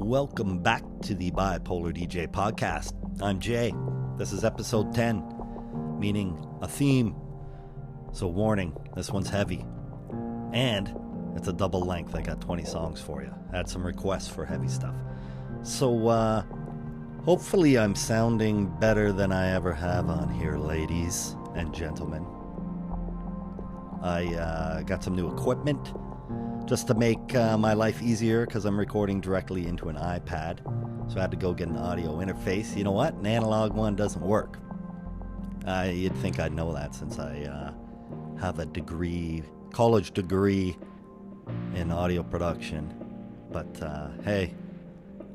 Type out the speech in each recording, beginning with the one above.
Welcome back to the BiPolr DJ podcast. I'm Jay. This is episode 10, meaning a theme. So warning, this one's heavy. And it's a double length. I got 20 songs for you. I had some requests for heavy stuff. So hopefully I'm sounding better than I ever have on here, ladies and gentlemen. I got some new equipment just to make my life easier because I'm recording directly into an iPad. So I had to go get an audio interface. You know what? An analog one doesn't work. You'd think I'd know that since I have a college degree in audio production. But hey,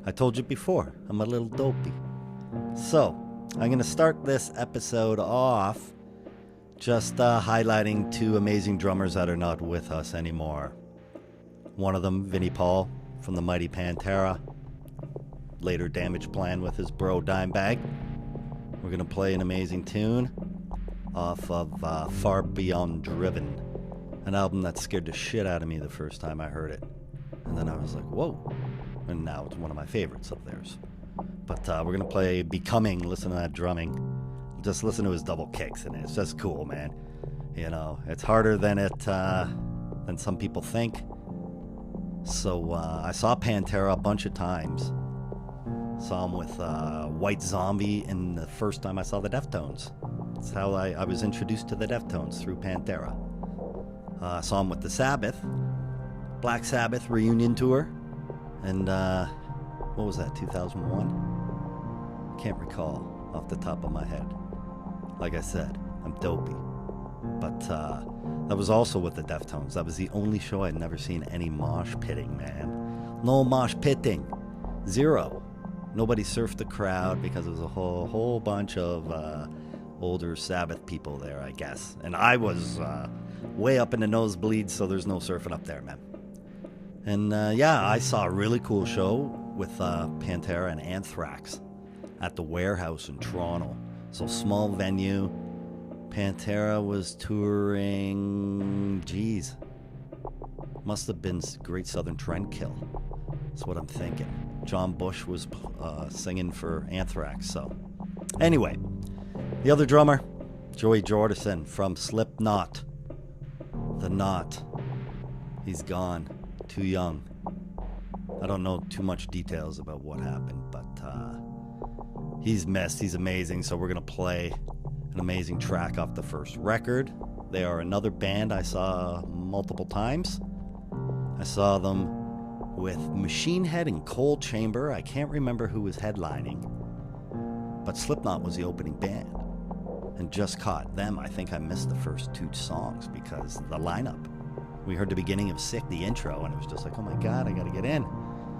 I told you before, I'm a little dopey. So I'm going to start this episode off just highlighting two amazing drummers that are not with us anymore. One of them, Vinnie from the mighty Pantera, later Damage Plan with his bro Dimebag. We're going to play an amazing tune off of Far Beyond Driven, an album that scared the shit out of me the first time I heard it. And then I was like, whoa. And now it's one of my favorites of theirs. But we're going to play Becoming. Listen to that drumming. Just listen to his double kicks, and it's just cool, man. You know, it's harder than than some people think. So I saw Pantera a bunch of times. Saw him with White Zombie, and the first time I saw the Deftones. That's how I was introduced to the Deftones, through Pantera. Saw him with the Sabbath, Black Sabbath reunion tour, and what was that, 2001? Can't recall off the top of my head. Like I said, I'm dopey. But that was also with the Deftones. That was the only show I'd never seen any mosh pitting, man. No mosh pitting. Zero. Nobody surfed the crowd because there was a whole bunch of older Sabbath people there, I guess. And I was way up in the nosebleeds, so there's no surfing up there, man. And yeah, I saw a really cool show with Pantera and Anthrax at the Warehouse in Toronto. So small venue. Pantera was touring, must have been Great Southern Trendkill. That's what I'm thinking. John Bush was singing for Anthrax. So anyway, the other drummer, Joey Jordison from Slipknot. The Knot. He's gone. Too young. I don't know too much details about what happened, but he's missed. He's amazing. So we're going to play an amazing track off the first record. They are another band I saw multiple times. I saw them with Machine Head and Cold Chamber. I can't remember who was headlining, but Slipknot was the opening band. And just caught them. I think I missed the first two songs because of the lineup. We heard the beginning of Sick, the intro, and it was just like, oh my God, I gotta get in.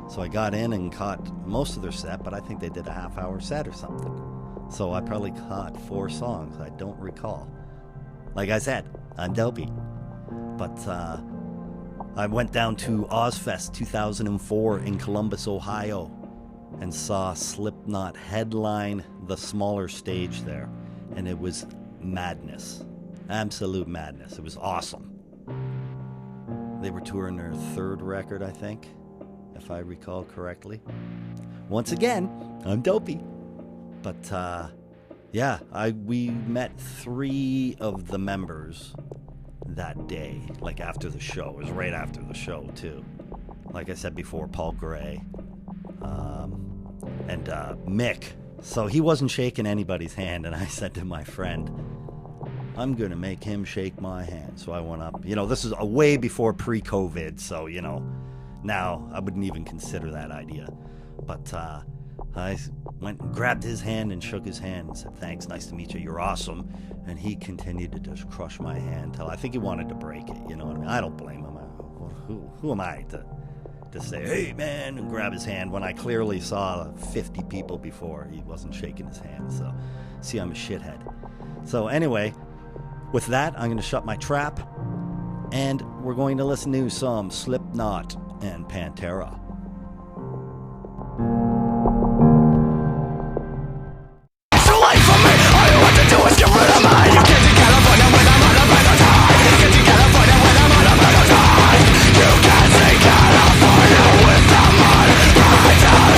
So I got in and caught most of their set, but I think they did a half-hour set or something. So I probably caught 4 songs. I don't recall. Like I said, I'm dopey. But I went down to Ozfest 2004 in Columbus, Ohio, and saw Slipknot headline the smaller stage there. And it was madness. Absolute madness. It was awesome. They were touring their 3rd record, I think, if I recall correctly. Once again, I'm dopey. But yeah, we met 3 of the members that day, like after the show. It was right after the show, too. Like I said before, Paul Gray and Mick. So he wasn't shaking anybody's hand, and I said to my friend, I'm going to make him shake my hand. So I went up. You know, this is way before pre-COVID, so, you know, now I wouldn't even consider that idea. But I went and grabbed his hand and shook his hand and said, thanks, nice to meet you, you're awesome. And he continued to just crush my hand till I think he wanted to break it, you know what I mean? I don't blame him. Who am I to say, hey, man, and grab his hand when I clearly saw 50 people before he wasn't shaking his hand. So, see, I'm a shithead. So anyway, with that, I'm going to shut my trap, and we're going to listen to some Slipknot and Pantera. You can't see California with the mud right out.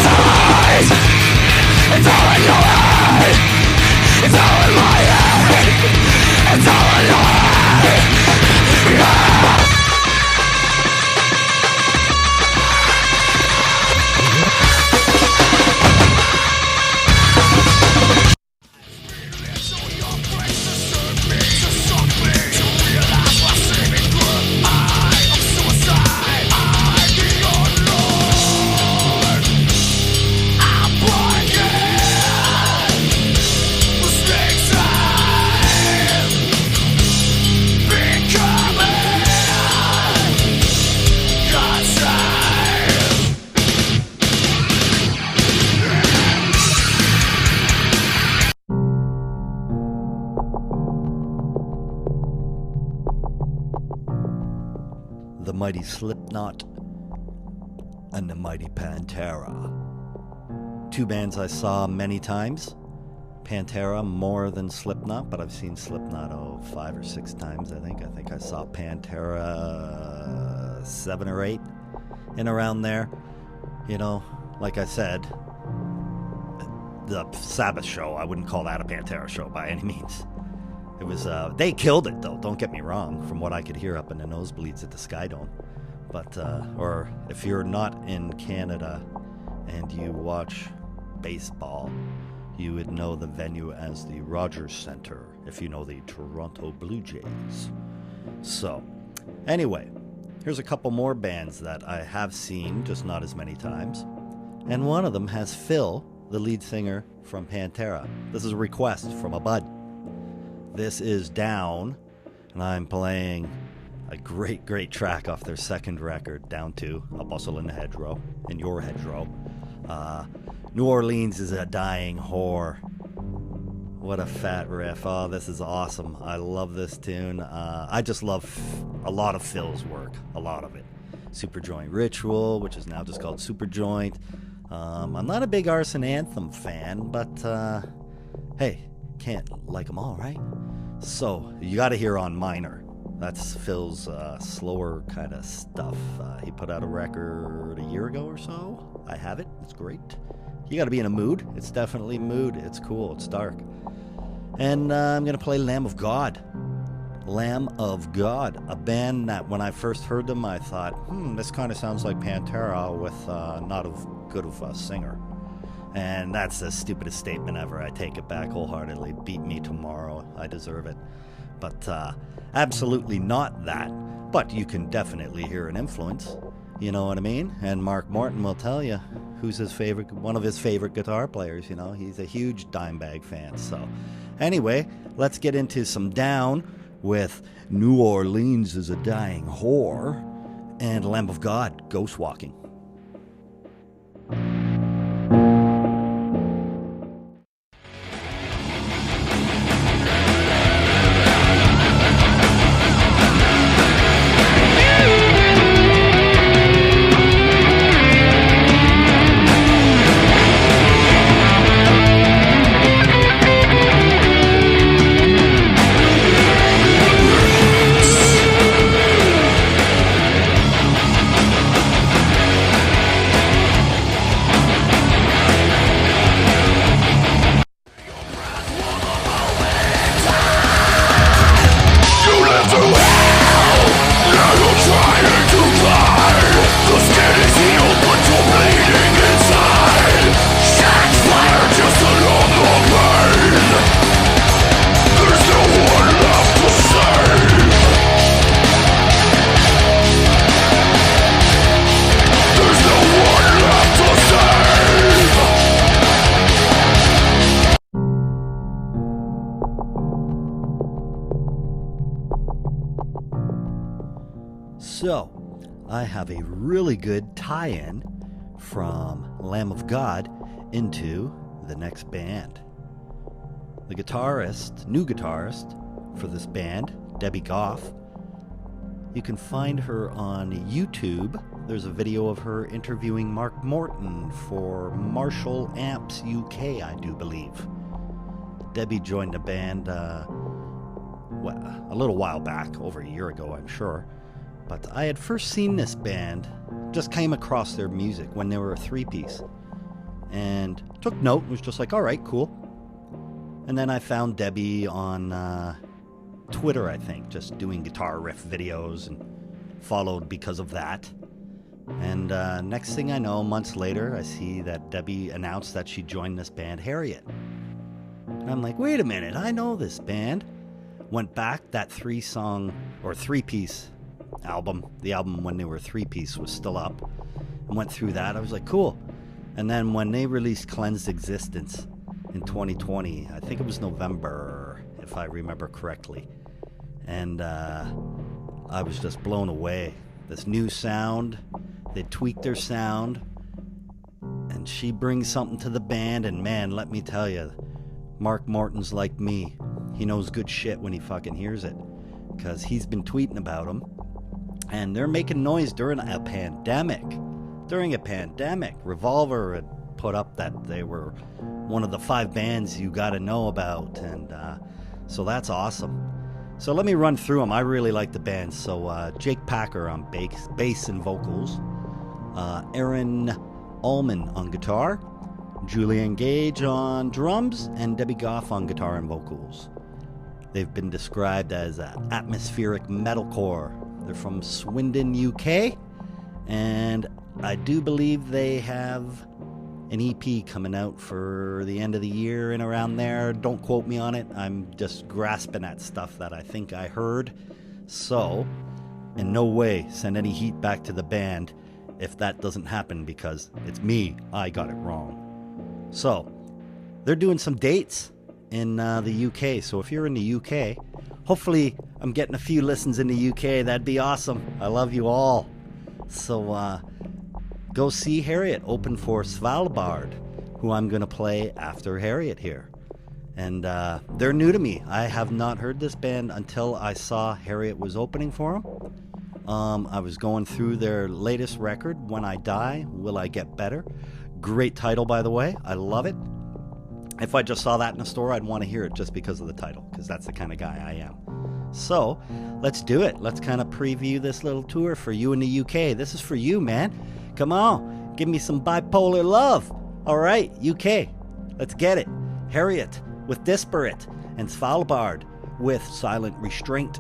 the mighty Slipknot and the mighty Pantera. Two bands I saw many times. Pantera more than Slipknot, but I've seen Slipknot 5 or 6 times, I think. I think I saw Pantera 7 or 8 and around there. You know, like I said, the Sabbath show, I wouldn't call that a Pantera show by any means. It was, they killed it though, don't get me wrong, from what I could hear up in the nosebleeds at the Sky Dome. But, or if you're not in Canada and you watch baseball, you would know the venue as the Rogers Centre, if you know the Toronto Blue Jays. So, anyway, here's a couple more bands that I have seen, just not as many times. And one of them has Phil, the lead singer from Pantera. This is a request from a bud. This is Down, and I'm playing a great, great track off their second record, Down 2, A Bustle in the Hedgerow, in your hedgerow. New Orleans is a dying whore. What a fat riff. Oh, this is awesome. I love this tune. I just love a lot of Phil's work, a lot of it. Superjoint Ritual, which is now just called Superjoint. I'm not a big Arson Anthem fan, but hey, can't like them all, right? So, you gotta hear On Minor. That's Phil's slower kind of stuff. He put out a record a year ago or so. I have it. It's great. You gotta be in a mood. It's definitely mood. It's cool. It's dark. And I'm gonna play Lamb of God. Lamb of God, a band that when I first heard them, I thought, this kind of sounds like Pantera with not as good of a singer. And that's the stupidest statement ever. I take it back wholeheartedly. Beat me tomorrow. I deserve it. But absolutely not that. But you can definitely hear an influence. You know what I mean? And Mark Morton will tell you who's his favorite, one of his favorite guitar players. You know, he's a huge Dimebag fan. So anyway, let's get into some Down with New Orleans is a Dying Whore and Lamb of God, Ghost Walking. So, I have a really good tie-in from Lamb of God into the next band. The guitarist, new guitarist for this band, Debbie Goff, you can find her on YouTube. There's a video of her interviewing Mark Morton for Marshall Amps UK, I do believe. Debbie joined the band a little while back, over a year ago, I'm sure. But I had first seen this band, just came across their music when they were a 3-piece. And took note, was just like, all right, cool. And then I found Debbie on Twitter, I think, just doing guitar riff videos, and followed because of that. And next thing I know, months later, I see that Debbie announced that she joined this band, Heriot. And I'm like, wait a minute, I know this band. Went back, that 3-song, or 3-piece album, the album when they were 3-piece was still up, and went through that. I was like, cool. And then when they released Cleansed Existence in 2020, I think it was November, if I remember correctly, and I was just blown away. This new sound, they tweaked their sound, and she brings something to the band, and man, let me tell you, Mark Morton's like me. He knows good shit when he fucking hears it, because he's been tweeting about them. And they're making noise during a pandemic. Revolver had put up that they were one of the 5 bands you got to know about, and so that's awesome. So let me run through them. I really like the band. So Jake Packer on bass and vocals, Aaron Allman on guitar, Julian Gage on drums, and Debbie Goff on guitar and vocals. They've been described as atmospheric metalcore. They're from Swindon, UK, and I do believe they have an EP coming out for the end of the year and around there. Don't quote me on it. I'm just grasping at stuff that I think I heard. So, in no way send any heat back to the band if that doesn't happen, because it's me. I got it wrong. So, they're doing some dates in the UK. So if you're in the UK, hopefully I'm getting a few listens in the UK. That'd be awesome. I love you all. So go see Heriot open for Svalbard, who I'm going to play after Heriot here. And they're new to me. I have not heard this band until I saw Heriot was opening for them. I was going through their latest record, When I Die, Will I Get Better? Great title, by the way. I love it. If I just saw that in a store, I'd want to hear it just because of the title, because that's the kind of guy I am. So, let's do it. Let's kind of preview this little tour for you in the UK. This is for you, man. Come on, give me some bipolar love. All right, UK, let's get it. Heriot with Disparate, and Svalbard with Silent Restraint.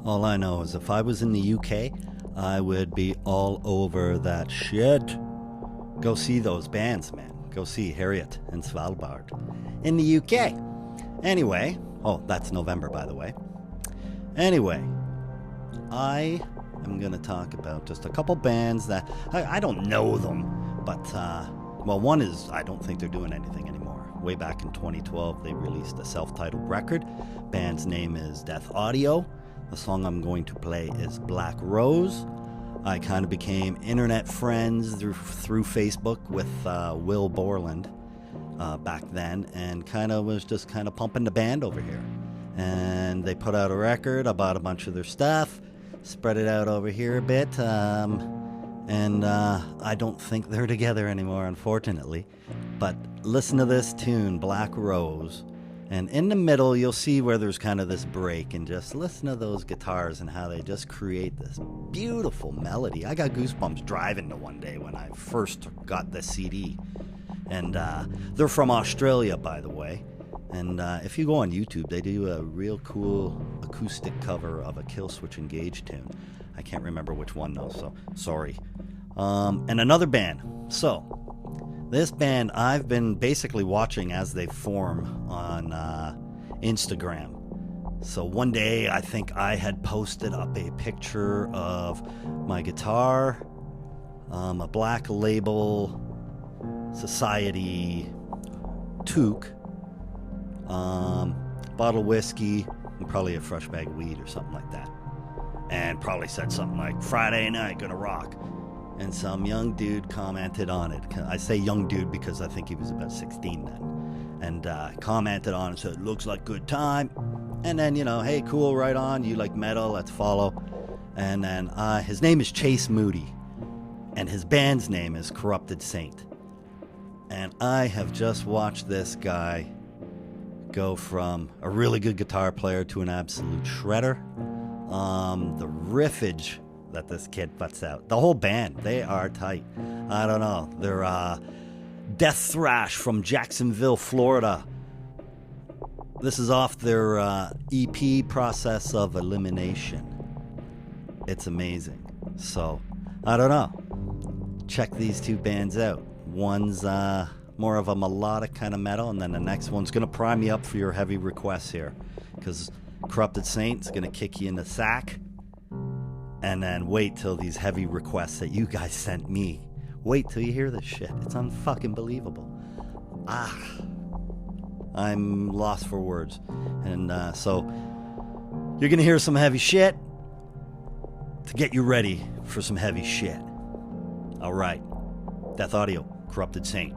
All I know is if I was in the UK, I would be all over that shit. Go see those bands, man. Go see Heriot and Svalbard in the UK. Anyway, that's November, by the way. Anyway, I am going to talk about just a couple bands that I don't know them, but one is I don't think they're doing anything anymore. Way back in 2012, they released a self-titled record. Band's name is Death Audio. The song I'm going to play is Black Rose. I kind of became internet friends through Facebook with Will Borland back then, and was just pumping the band over here. And they put out a record. I bought a bunch of their stuff, spread it out over here a bit, and I don't think they're together anymore, unfortunately. But listen to this tune, Black Rose. And in the middle, you'll see where there's kind of this break, and just listen to those guitars and how they just create this beautiful melody. I got goosebumps driving to one day when I first got the CD. And they're from Australia, by the way. And if you go on YouTube, they do a real cool acoustic cover of a Killswitch Engage tune. I can't remember which one, though, so sorry. And another band. So, this band I've been basically watching as they form on Instagram. So one day I think I had posted up a picture of my guitar, a Black Label Society toque, bottle of whiskey, and probably a fresh bag of weed or something like that. And probably said something like, Friday night, gonna rock. And some young dude commented on it. I say young dude because I think he was about 16 then. And commented on it, said, looks like good time. And then, hey, cool, right on. You like metal, let's follow. And then his name is Chase Moody. And his band's name is Corrupted Saint. And I have just watched this guy go from a really good guitar player to an absolute shredder. The riffage that this kid puts out. The whole band, they are tight. I don't know. They're Death Thrash from Jacksonville, Florida. This is off their EP, Process of Elimination. It's amazing. So, I don't know. Check these two bands out. One's more of a melodic kind of metal, and then the next one's going to prime you up for your heavy requests here. Because Corrupted Saint's going to kick you in the sack. And then wait till these heavy requests that you guys sent me. Wait till you hear this shit. It's unfucking believable. I'm lost for words. And so you're going to hear some heavy shit to get you ready for some heavy shit. All right. Death Audio, Corrupted Saint.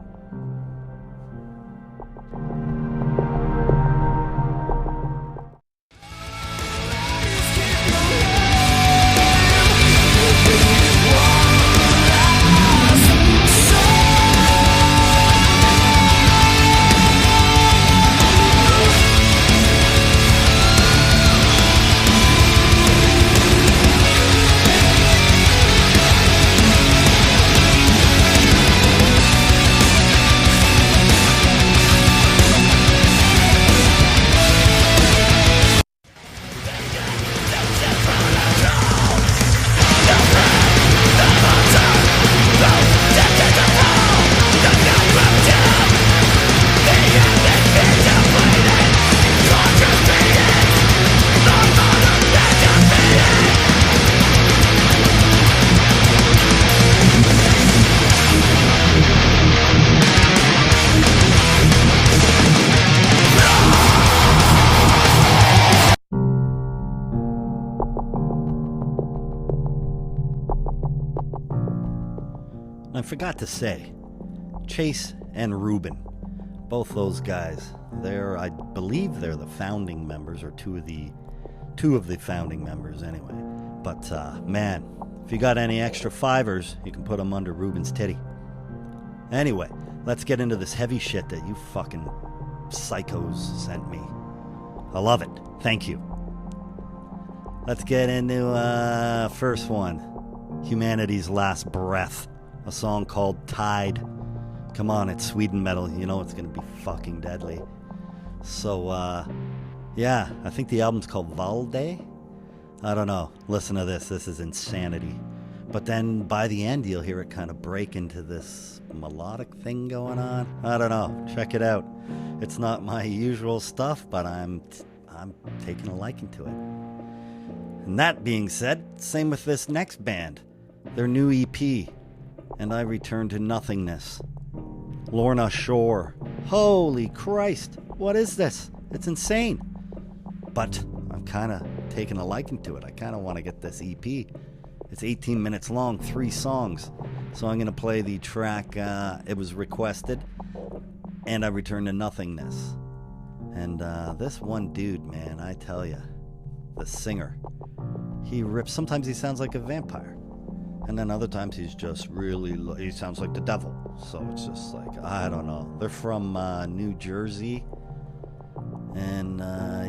I forgot to say, Chase and Ruben, both those guys, I believe they're the founding members, or two of the founding members anyway. But man, if you got any extra fivers, you can put them under Ruben's titty. Anyway, let's get into this heavy shit that you fucking psychos sent me. I love it. Thank you. Let's get into first one, Humanity's Last Breath. A song called Tide. Come on, it's Sweden metal. You know it's going to be fucking deadly. So, yeah, I think the album's called Valde. I don't know. Listen to this. This is insanity. But then by the end, you'll hear it kind of break into this melodic thing going on. I don't know. Check it out. It's not my usual stuff, but I'm taking a liking to it. And that being said, same with this next band. Their new EP. And I Return to Nothingness. Lorna Shore. Holy Christ, what is this? It's insane. But I'm kind of taking a liking to it. I kind of want to get this EP. It's 18 minutes long, 3 songs. So I'm going to play the track, it was requested, and I Return to Nothingness. And this one dude, man, I tell you, the singer, he rips. Sometimes he sounds like a vampire. And then other times he's just he sounds like the devil. So it's just like, I don't know. They're from New Jersey. And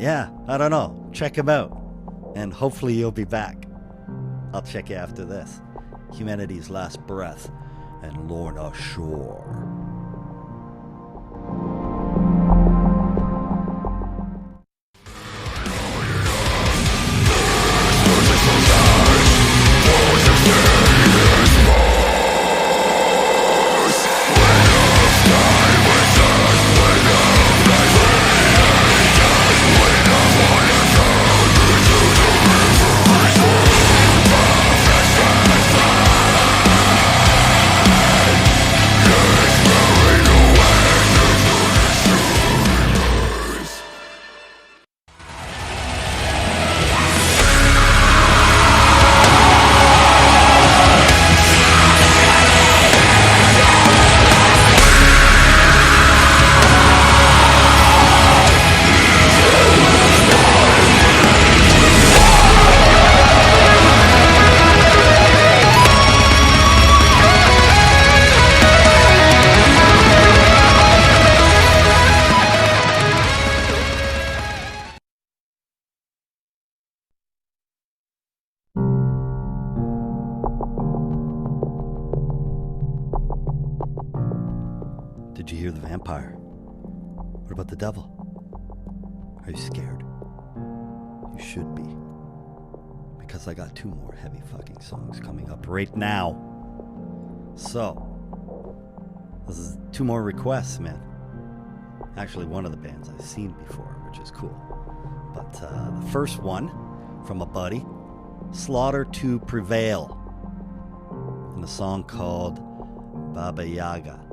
yeah, I don't know. Check him out. And hopefully you'll be back. I'll check you after this. Humanity's Last Breath and Lorna Shore. Yes, Did you hear the vampire? What about the devil? Are you scared? You should be. Because I got 2 more heavy fucking songs coming up right now. So, this is 2 more requests, man. Actually, one of the bands I've seen before, which is cool. But the first one from a buddy, Slaughter to Prevail, and a song called Baba Yaga.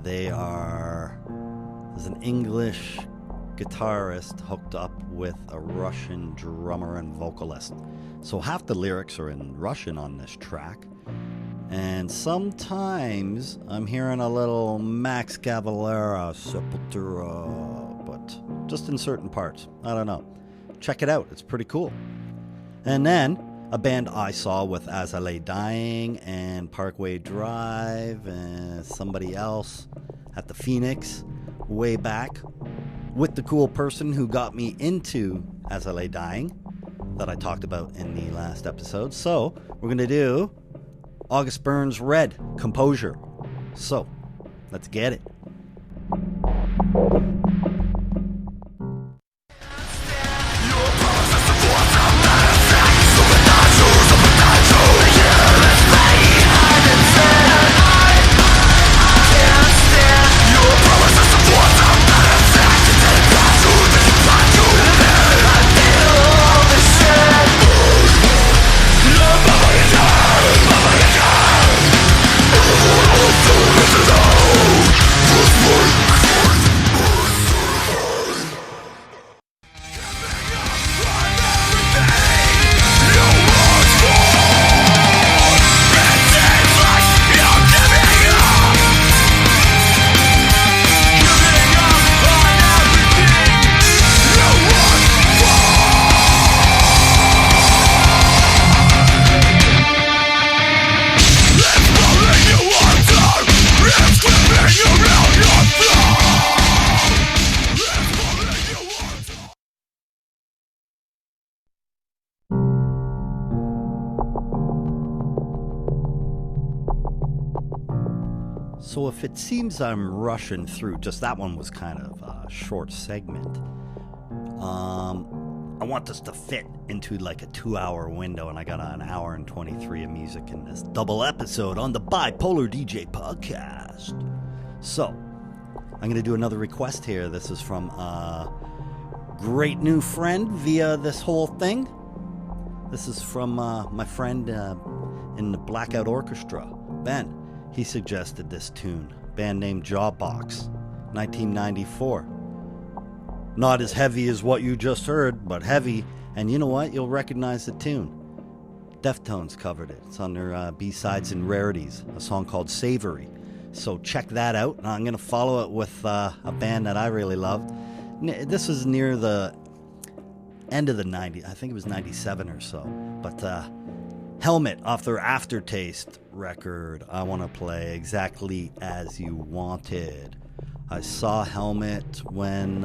There's an English guitarist hooked up with a Russian drummer and vocalist. So half the lyrics are in Russian on this track. And sometimes I'm hearing a little Max Cavalera, Sepultura, but just in certain parts. I don't know. Check it out. It's pretty cool. And then a band I saw with As I Lay Dying and Parkway Drive and somebody else at the Phoenix way back with the cool person who got me into As I Lay Dying that I talked about in the last episode. So we're going to do August Burns Red, Composure. So, let's get it. So if it seems I'm rushing through, just that one was kind of a short segment. I want this to fit into like a 2-hour window, and I got an hour and 23 of music in this double episode on the BiPolr DJ podcast. So I'm going to do another request here. This is from a great new friend via this whole thing. This is from my friend in the Blackout Orchestra, Ben. He suggested this tune, band named Jawbox, 1994. Not as heavy as what you just heard, but heavy, and you know what? You'll recognize the tune. Deftones covered it. It's on their B-Sides and Rarities, a song called Savory. So check that out. I'm going to follow it with a band that I really loved. This was near the end of the 90s. I think it was 97 or so. But Helmet off their Aftertaste record. I want to play Exactly As You Wanted. I saw Helmet when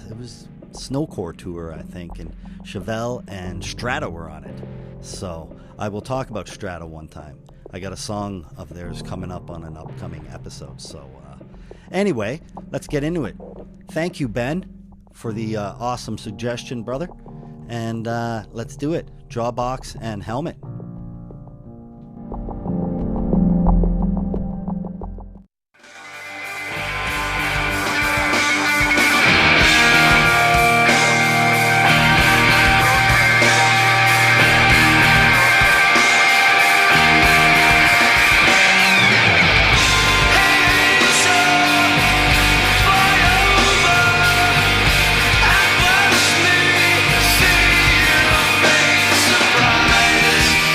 it was Snowcore tour, I think, and Chevelle and Strata were on it. So I will talk about Strata one time. I got a song of theirs coming up on an upcoming episode. So anyway, let's get into it. Thank you, Ben, for the awesome suggestion, brother. And let's do it. Jawbox and Helmet. Surprise!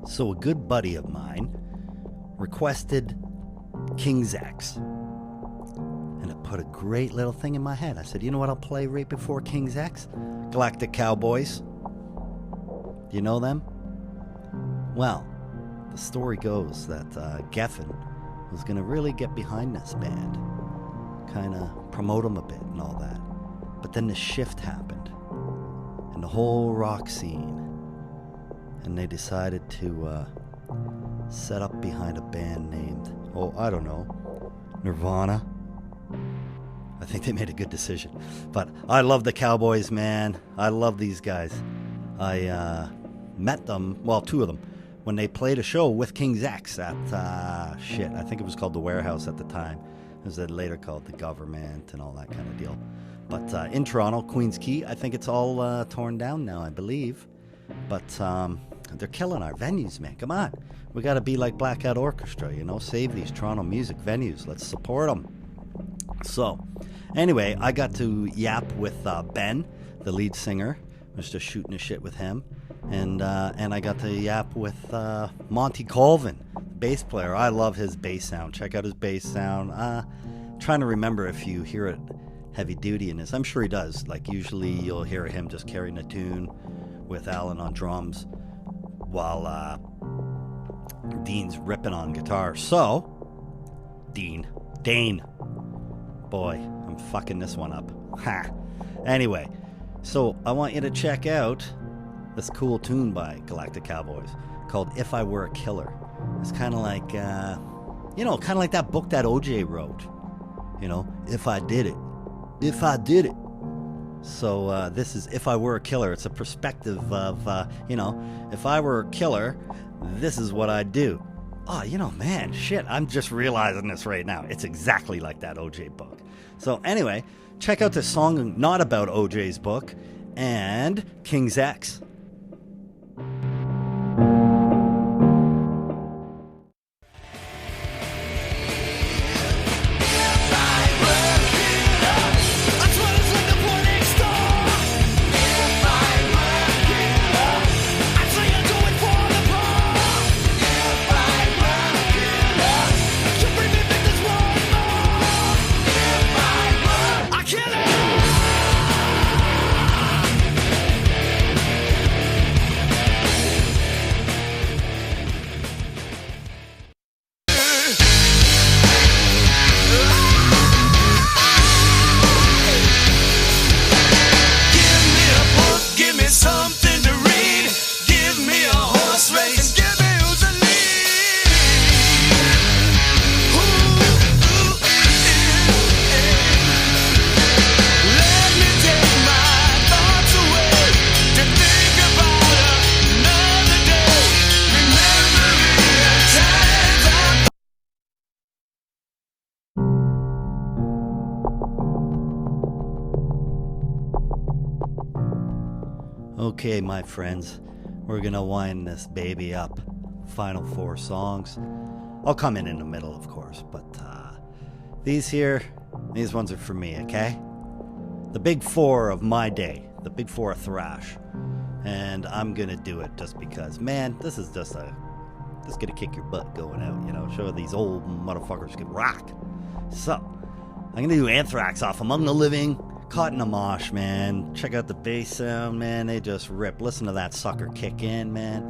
So a good buddy of mine requested King's X. And it put a great little thing in my head. I said, you know what I'll play right before King's X? Galactic Cowboys. Do you know them? Well, the story goes that Geffen was going to really get behind this band. Kind of promote them a bit and all that. But then the shift happened. And the whole rock scene. And they decided to set up behind a band named, I don't know, Nirvana. I think they made a good decision. But I love the Cowboys, man. I love these guys. I met them, well, two of them, when they played a show with King's X at, I think it was called The Warehouse at the time. It was later called The Government and all that kind of deal. But in Toronto, Queen's Quay, I think it's all torn down now, I believe. But they're killing our venues, man. Come on. We got to be like Blackout Orchestra, you know, save these Toronto music venues. Let's support them. So, anyway, I got to yap with Ben, the lead singer. I was just shooting the shit with him. And I got to yap with Monty Colvin, the bass player. I love his bass sound. Check out his bass sound. Trying to remember if you hear it heavy duty in this. I'm sure he does. Like, usually you'll hear him just carrying a tune with Alan on drums while Dean's ripping on guitar. So, Dane. Boy, I'm fucking this one up. Ha. Anyway, so I want you to check out this cool tune by Galactic Cowboys called If I Were a Killer. It's kind of like, kind of like that book that OJ wrote. You know, If I Did It. If I Did It. So this is If I Were a Killer. It's a perspective of, if I were a killer, this is what I'd do. Oh, man, shit, I'm just realizing this right now. It's exactly like that OJ book. So anyway, check out this song not about OJ's book and King's X. Okay, my friends, we're gonna wind this baby up. Final 4 songs. I'll come in the middle, of course, but these ones are for me, okay? The big 4 of my day, the big 4 of Thrash, and I'm gonna do it just because, man, this is just gonna kick your butt going out, show these old motherfuckers can rock. So, I'm gonna do Anthrax off Among the Living. Caught in a mosh, man. Check out the bass sound, man. They just rip. Listen to that sucker kick in, man.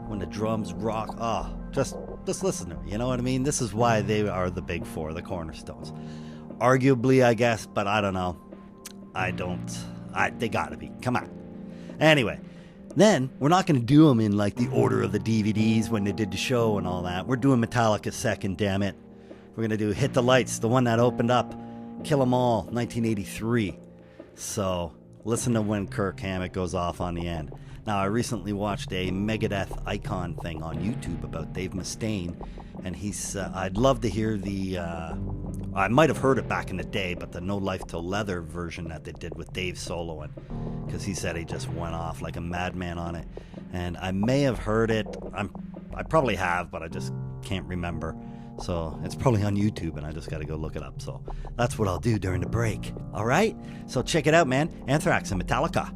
When the drums rock. Oh, just listen to me. You know what I mean? This is why they are the big 4, the cornerstones. Arguably, I guess, but I don't know. They gotta be. Come on. Anyway, then we're not gonna do them in like the order of the DVDs when they did the show and all that. We're doing Metallica second, damn it. We're gonna do Hit the Lights, the one that opened up Kill 'Em All, 1983. So, listen to when Kirk Hammett goes off on the end. Now, I recently watched a Megadeth icon thing on YouTube about Dave Mustaine, and I'd love to hear I might have heard it back in the day, but the No Life Till Leather version that they did with Dave soloing, because he said he just went off like a madman on it. And I may have heard it, I probably have, but I just can't remember. So it's probably on YouTube, and I just got to go look it up. So that's what I'll do during the break. All right? So check it out, man. Anthrax and Metallica.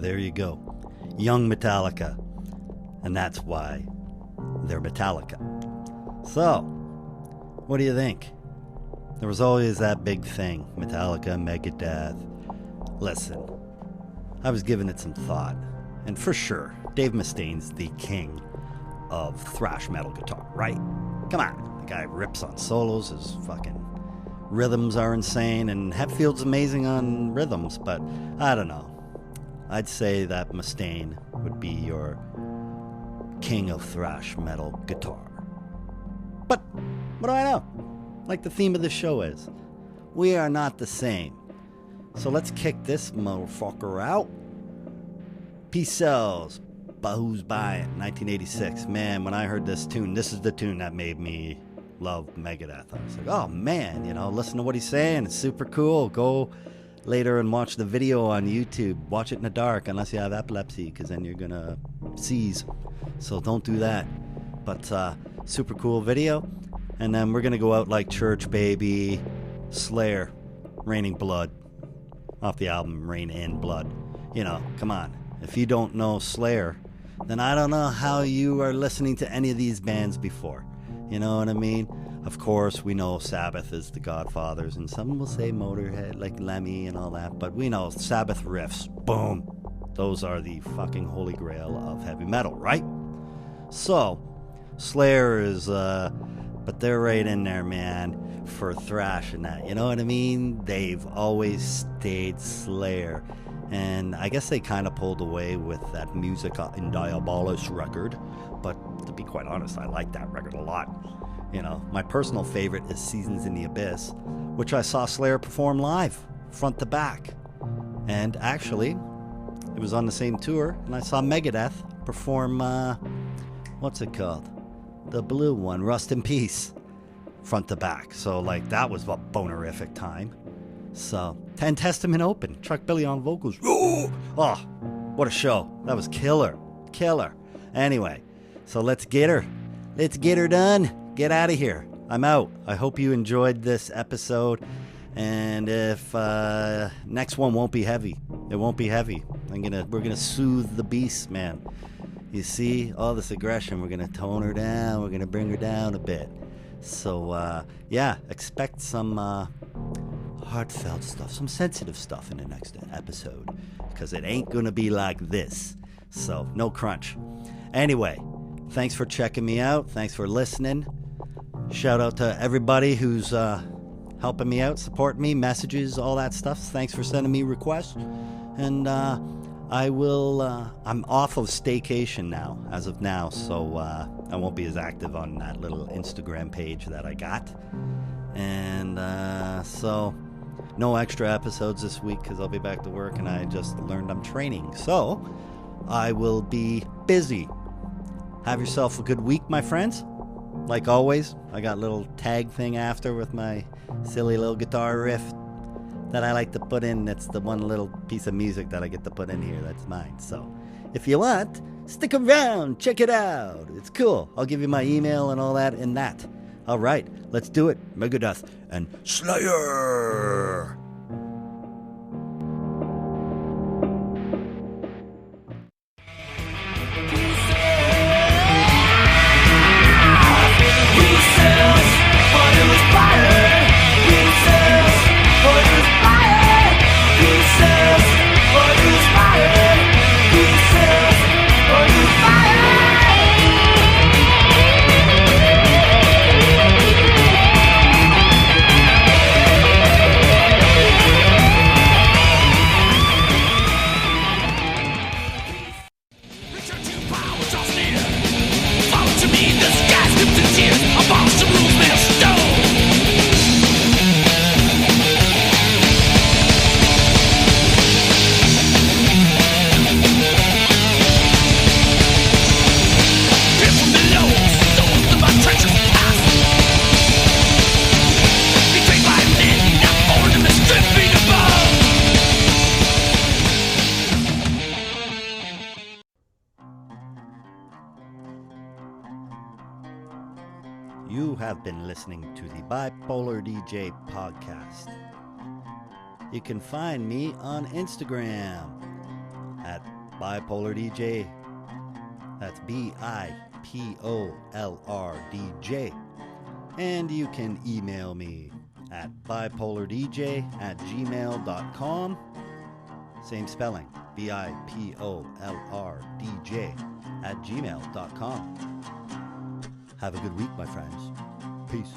there you go. Young Metallica. And that's why they're Metallica. So, what do you think? There was always that big thing, Metallica, Megadeth. Listen, I was giving it some thought. And for sure, Dave Mustaine's the king of thrash metal guitar, right? Come on, the guy rips on solos, his fucking rhythms are insane, and Hetfield's amazing on rhythms, but I don't know. I'd say that Mustaine would be your king of thrash metal guitar. But what do I know? Like the theme of the show is, we are not the same. So let's kick this motherfucker out. Peace Sells, but who's buying? 1986. Man, when I heard this tune, this is the tune that made me love Megadeth. I was like, oh man, listen to what he's saying. It's super cool. Go later and watch the video on YouTube. Watch it in the dark unless you have epilepsy, because then you're gonna seize. So don't do that. But super cool video. And then we're gonna go out like church, baby. Slayer, Raining Blood, off the album Rain in Blood. Come on. If you don't know Slayer, then I don't know how you are listening to any of these bands before. You know what I mean? Of course, we know Sabbath is the Godfathers, and some will say Motorhead, like Lemmy and all that, but we know Sabbath riffs, boom. Those are the fucking holy grail of heavy metal, right? So, Slayer is, but they're right in there, man, for thrash and that. You know what I mean? They've always stayed Slayer. And I guess they kind of pulled away with that Musica in Diabolis record. But to be quite honest, I like that record a lot. My personal favorite is Seasons in the Abyss, which I saw Slayer perform live, front to back. And actually, it was on the same tour, and I saw Megadeth perform, what's it called? The blue one, Rust in Peace, front to back. So, that was a bonerific time. So, 10 Testament open, Chuck Billy on vocals. Oh, what a show. That was killer. Anyway, so let's get her done. Get out of here. I'm out. I hope you enjoyed this episode. And if next one won't be heavy, it won't be heavy. We're gonna soothe the beast, man. You see all this aggression. We're gonna tone her down. We're gonna bring her down a bit. So expect some heartfelt stuff, some sensitive stuff in the next episode, because it ain't gonna be like this. So no crunch. Anyway, thanks for checking me out. Thanks for listening. Shout out to everybody who's helping me out, supporting me, messages, all that stuff. Thanks for sending me requests. And I'm off of staycation now, as of now, so I won't be as active on that little Instagram page that I got. And so no extra episodes this week because I'll be back to work, and I just learned I'm training. So I will be busy. Have yourself a good week, my friends. Like always, I got a little tag thing after with my silly little guitar riff that I like to put in. That's the one little piece of music that I get to put in here. That's mine. So if you want, stick around. Check it out. It's cool. I'll give you my email and all that in that. All right, let's do it. Megadeth and Slayer. You have been listening to the BiPolr DJ podcast. You can find me on Instagram at BiPolrDJ. That's BiPolrDJ. And you can email me at bipolrdj@gmail.com. Same spelling, BiPolrDJ@gmail.com. Have a good week, my friends. Peace.